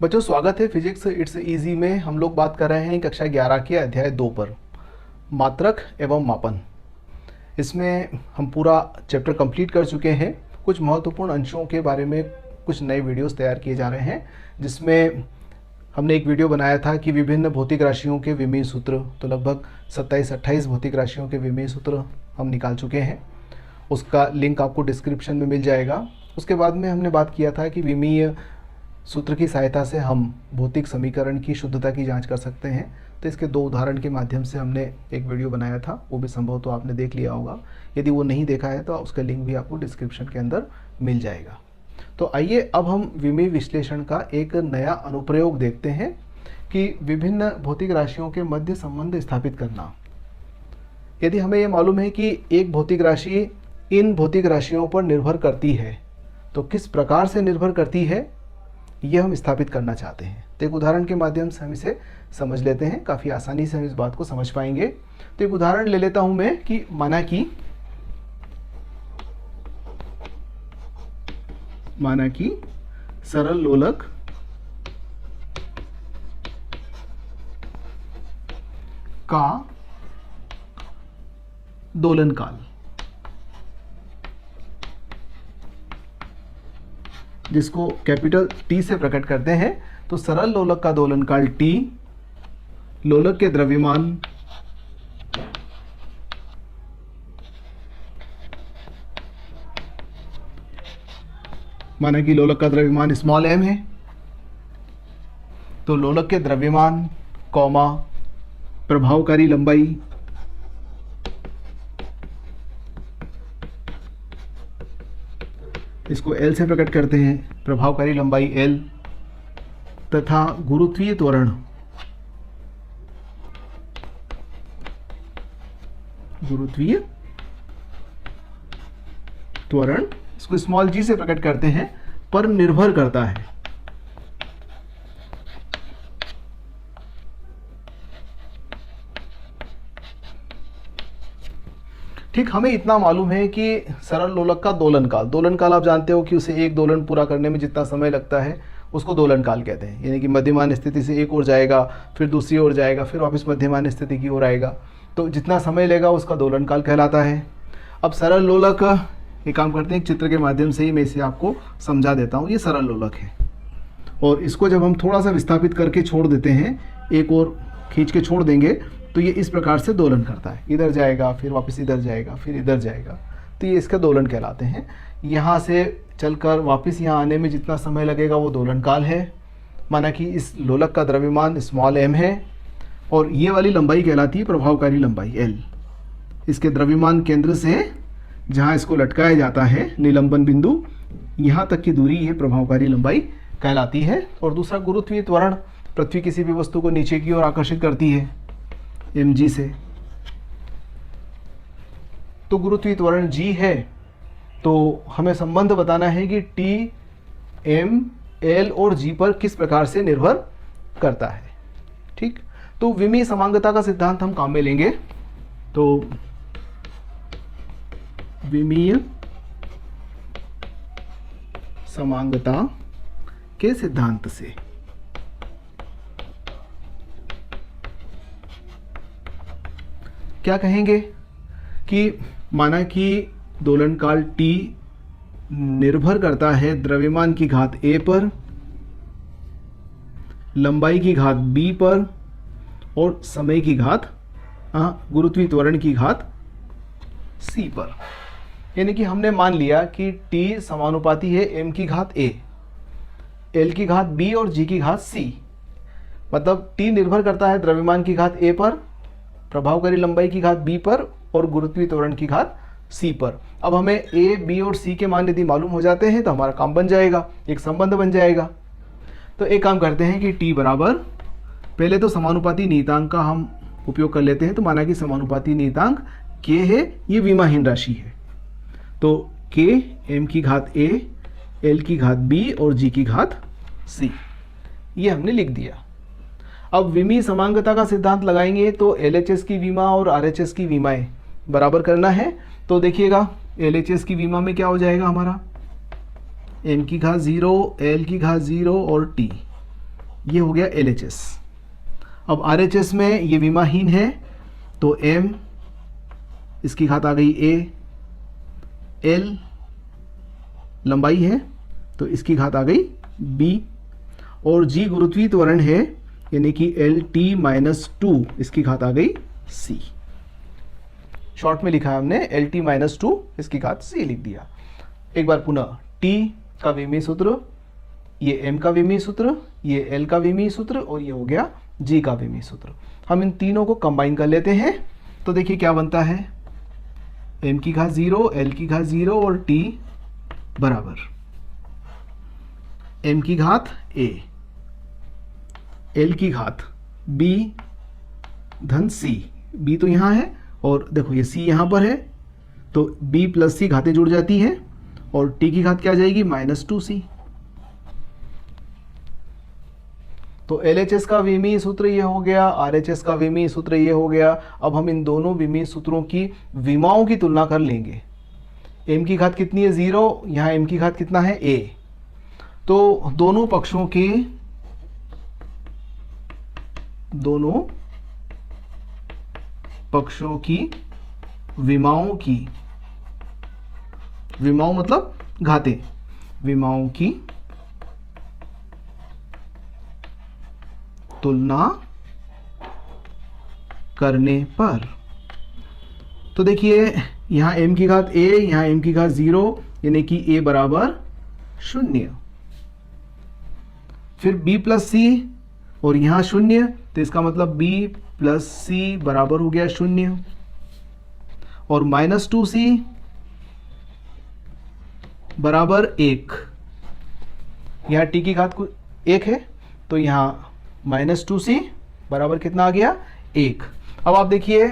बच्चों, स्वागत है फिजिक्स इट्स इजी में। हम लोग बात कर रहे हैं कक्षा 11 के अध्याय 2 पर, मात्रक एवं मापन। इसमें हम पूरा चैप्टर कंप्लीट कर चुके हैं। कुछ महत्वपूर्ण अंशों के बारे में कुछ नए वीडियोस तैयार किए जा रहे हैं, जिसमें हमने एक वीडियो बनाया था कि विभिन्न भौतिक राशियों के विमीय सूत्र, तो लगभग 27-28 भौतिक राशियों के विमीय सूत्र हम निकाल चुके हैं। उसका लिंक आपको डिस्क्रिप्शन में मिल जाएगा। उसके बाद में हमने बात किया था कि विमीय सूत्र की सहायता से हम भौतिक समीकरण की शुद्धता की जांच कर सकते हैं। तो इसके 2 उदाहरण के माध्यम से हमने एक वीडियो बनाया था, वो भी संभव तो आपने देख लिया होगा। यदि वो नहीं देखा है तो उसका लिंक भी आपको डिस्क्रिप्शन के अंदर मिल जाएगा। तो आइए अब हम विमीय विश्लेषण का एक नया अनुप्रयोग देखते हैं कि विभिन्न भौतिक राशियों के मध्य संबंध स्थापित करना। यदि हमें ये मालूम है कि एक भौतिक राशि इन भौतिक राशियों पर निर्भर करती है, तो किस प्रकार से निर्भर करती है ये हम स्थापित करना चाहते हैं। तो एक उदाहरण के माध्यम से हम इसे समझ लेते हैं। काफ़ी आसानी से हम इस बात को समझ पाएंगे। तो एक उदाहरण ले लेता हूं मैं कि माना कि सरल लोलक का दोलन काल, जिसको कैपिटल T से प्रकट करते हैं। तो सरल लोलक का दोलन काल T, लोलक के द्रव्यमान माना कि लोलक का द्रव्यमान स्मॉल m है, तो लोलक के द्रव्यमान कॉमा प्रभावकारी लंबाई इसको L से प्रकट करते हैं, प्रभावकारी लंबाई L, तथा गुरुत्वीय त्वरण इसको स्मॉल g से प्रकट करते हैं, पर निर्भर करता है। ठीक, हमें इतना मालूम है कि सरल लोलक का दोलन काल आप जानते हो कि उसे एक दोलन पूरा करने में जितना समय लगता है उसको दोलन काल कहते हैं। यानी कि मध्यमान स्थिति से एक ओर जाएगा, फिर दूसरी ओर जाएगा, फिर वापस मध्यमान स्थिति की ओर आएगा, तो जितना समय लेगा उसका दोलन काल कहलाता है। अब सरल लोलक, एक काम करते हैं, एक चित्र के माध्यम से ही मैं इसे आपको समझा देता हूँ। ये सरल लोलक है और इसको जब हम थोड़ा सा विस्थापित करके छोड़ देते हैं, एक और खींच के छोड़ देंगे, तो ये इस प्रकार से दोलन करता है। इधर जाएगा, फिर वापस इधर जाएगा, फिर इधर जाएगा, तो ये इसका दोलन कहलाते हैं। यहाँ से चलकर वापस यहाँ आने में जितना समय लगेगा वो दोलन काल है। माना कि इस लोलक का द्रव्यमान स्मॉल m है और ये वाली लंबाई कहलाती है प्रभावकारी लंबाई L। इसके द्रव्यमान केंद्र से जहाँ इसको लटकाया जाता है निलंबन बिंदु, यहाँ तक की दूरी ये प्रभावकारी लंबाई कहलाती है। और दूसरा गुरुत्वीय त्वरण, पृथ्वी किसी भी वस्तु को नीचे की ओर आकर्षित करती है mg से, तो गुरुत्वीय त्वरण g है। तो हमें संबंध बताना है कि T, m, L और g पर किस प्रकार से निर्भर करता है। ठीक, तो विमीय समांगता का सिद्धांत हम काम में लेंगे। तो विमीय समांगता के सिद्धांत से क्या कहेंगे कि माना कि दोलन काल T निर्भर करता है द्रव्यमान की घात A पर, लंबाई की घात B पर और समय की घात गुरुत्वीय त्वरण की घात C पर। यानी कि हमने मान लिया कि T समानुपाती है m की घात A, L की घात B और G की घात C। मतलब T निर्भर करता है द्रव्यमान की घात A पर, प्रभावकारी लंबाई की घात B पर और गुरुत्वीय त्वरण की घात C पर। अब हमें A, B और C के मान यदि मालूम हो जाते हैं तो हमारा काम बन जाएगा, एक संबंध बन जाएगा। तो एक काम करते हैं कि T बराबर, पहले तो समानुपाती नियतांक का हम उपयोग कर लेते हैं। तो माना कि समानुपाती नियतांक K है, ये विमाहीन राशि है। तो K m की घात A, L की घात B और G की घात C, ये हमने लिख दिया। अब विमीय समांगता का सिद्धांत लगाएंगे तो LHS की विमा और RHS की विमाएं बराबर करना है। तो देखिएगा LHS की विमा में क्या हो जाएगा हमारा, m की घात 0, L की घात 0 और T। ये हो गया LHS। अब RHS में ये विमाहीन है तो M, इसकी घात आ गई A, L लंबाई है तो इसकी घात आ गई B, और G गुरुत्वीय त्वरण है यानी कि LT-2, इसकी घात आ गई C। शॉर्ट में लिखा है हमने LT-2, इसकी घात C लिख दिया। एक बार पुनः T का विमीय सूत्र, ये M का विमीय सूत्र, ये L का विमीय सूत्र, और ये हो गया G का विमीय सूत्र। हम इन तीनों को कंबाइन कर लेते हैं तो देखिए क्या बनता है, M की घात 0, L की घात 0 और T बराबर M की घात A, L की घात B धन C। B तो यहाँ है और देखो ये C यहाँ पर है तो B प्लस C घातें जुड़ जाती हैं और T की घात क्या आ जाएगी, -2C। तो LHS का विमीय सूत्र ये हो गया, RHS का विमीय सूत्र ये हो गया। अब हम इन दोनों विमीय सूत्रों की विमाओं की तुलना कर लेंगे। M की घात कितनी है, 0, यहाँ M की घात कितना है, A। तो दोनों पक्षों की विमाओं की, विमाओं मतलब घातें, विमाओं की तुलना करने पर, तो देखिए यहाँ M की घात A, यहाँ M की घात 0 यानी कि A बराबर 0, फिर B प्लस C और यहाँ 0 तो इसका मतलब B प्लस C बराबर हो गया 0, और -2C बराबर 1। यहाँ T की घात 1 है तो यहाँ -2C बराबर कितना आ गया, 1। अब आप देखिए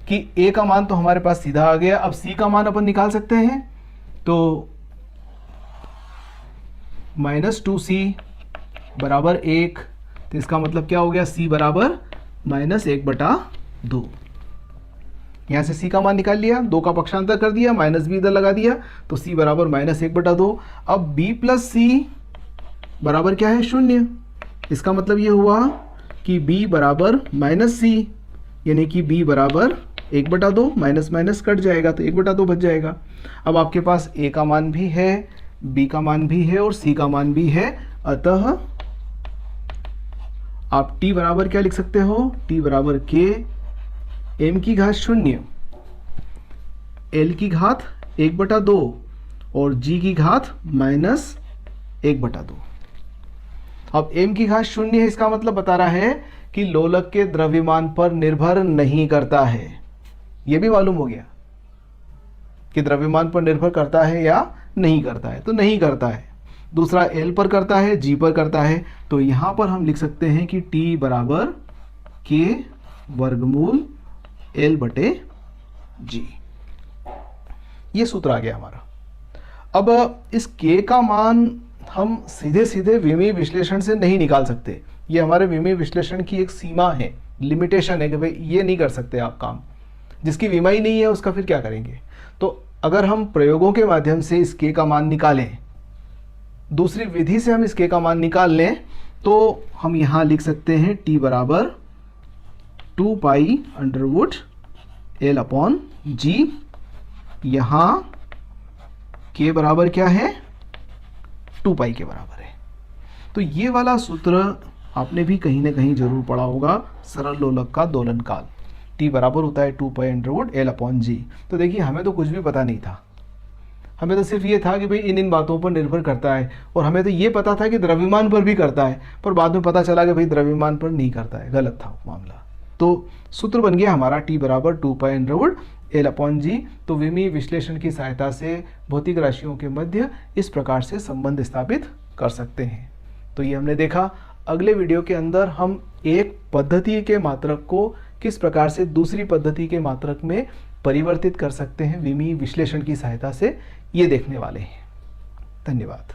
कि A का मान तो हमारे पास सीधा आ गया। अब C का मान अपन निकाल सकते हैं तो -2C बराबर 1, तो इसका मतलब क्या हो गया, C बराबर -1/2। यहाँ से C का मान निकाल लिया, 2 का पक्षांतर कर दिया, माइनस भी इधर लगा दिया तो C बराबर -1/2। अब B प्लस C बराबर क्या है, 0। इसका मतलब ये हुआ कि B बराबर -C यानी कि B बराबर 1/2, माइनस माइनस कट जाएगा तो 1/2 बच जाएगा। अब आपके पास A का मान भी है, B का मान भी है और C का मान भी है, अतः आप T बराबर क्या लिख सकते हो, T बराबर K M की घात 0, L की घात 1/2 और G की घात -1/2। अब M की घात 0 है, इसका मतलब बता रहा है कि लोलक के द्रव्यमान पर निर्भर नहीं करता है। यह भी मालूम हो गया कि द्रव्यमान पर निर्भर करता है या नहीं करता है, तो नहीं करता है। दूसरा L पर करता है, G पर करता है, तो यहां पर हम लिख सकते हैं कि T बराबर K वर्गमूल L/G। ये सूत्र आ गया हमारा। अब इस K का मान हम सीधे सीधे विमीय विश्लेषण से नहीं निकाल सकते। ये हमारे विमीय विश्लेषण की एक सीमा है, लिमिटेशन है कि भाई ये नहीं कर सकते आप काम। जिसकी विमा ही नहीं है उसका फिर क्या करेंगे। तो अगर हम प्रयोगों के माध्यम से इस K का मान निकालें, दूसरी विधि से हम इस K का मान निकाल लें, तो हम यहाँ लिख सकते हैं T बराबर 2π√L/G। यहाँ K बराबर क्या है, 2π के बराबर है। तो ये वाला सूत्र आपने भी कहीं ना कहीं जरूर पढ़ा होगा, सरल लोलक का दोलन काल। T बराबर होता है 2π√L/G। तो देखिए हमें तो कुछ भी पता नहीं था, हमें तो सिर्फ ये था कि भाई इन बातों पर निर्भर करता है, और हमें तो ये पता था कि द्रव्यमान पर भी करता है, पर बाद में पता चला कि भाई द्रव्यमान पर नहीं करता है, गलत था मामला। तो सूत्र बन गया हमारा T बराबर 2π/L/G। तो विमीय विश्लेषण की सहायता से भौतिक राशियों के मध्य इस प्रकार से संबंध स्थापित कर सकते हैं। तो ये हमने देखा। अगले वीडियो के अंदर हम एक पद्धति के मात्रक को किस प्रकार से दूसरी पद्धति के मात्रक में परिवर्तित कर सकते हैं विमीय विश्लेषण की सहायता से, ये देखने वाले हैं। धन्यवाद।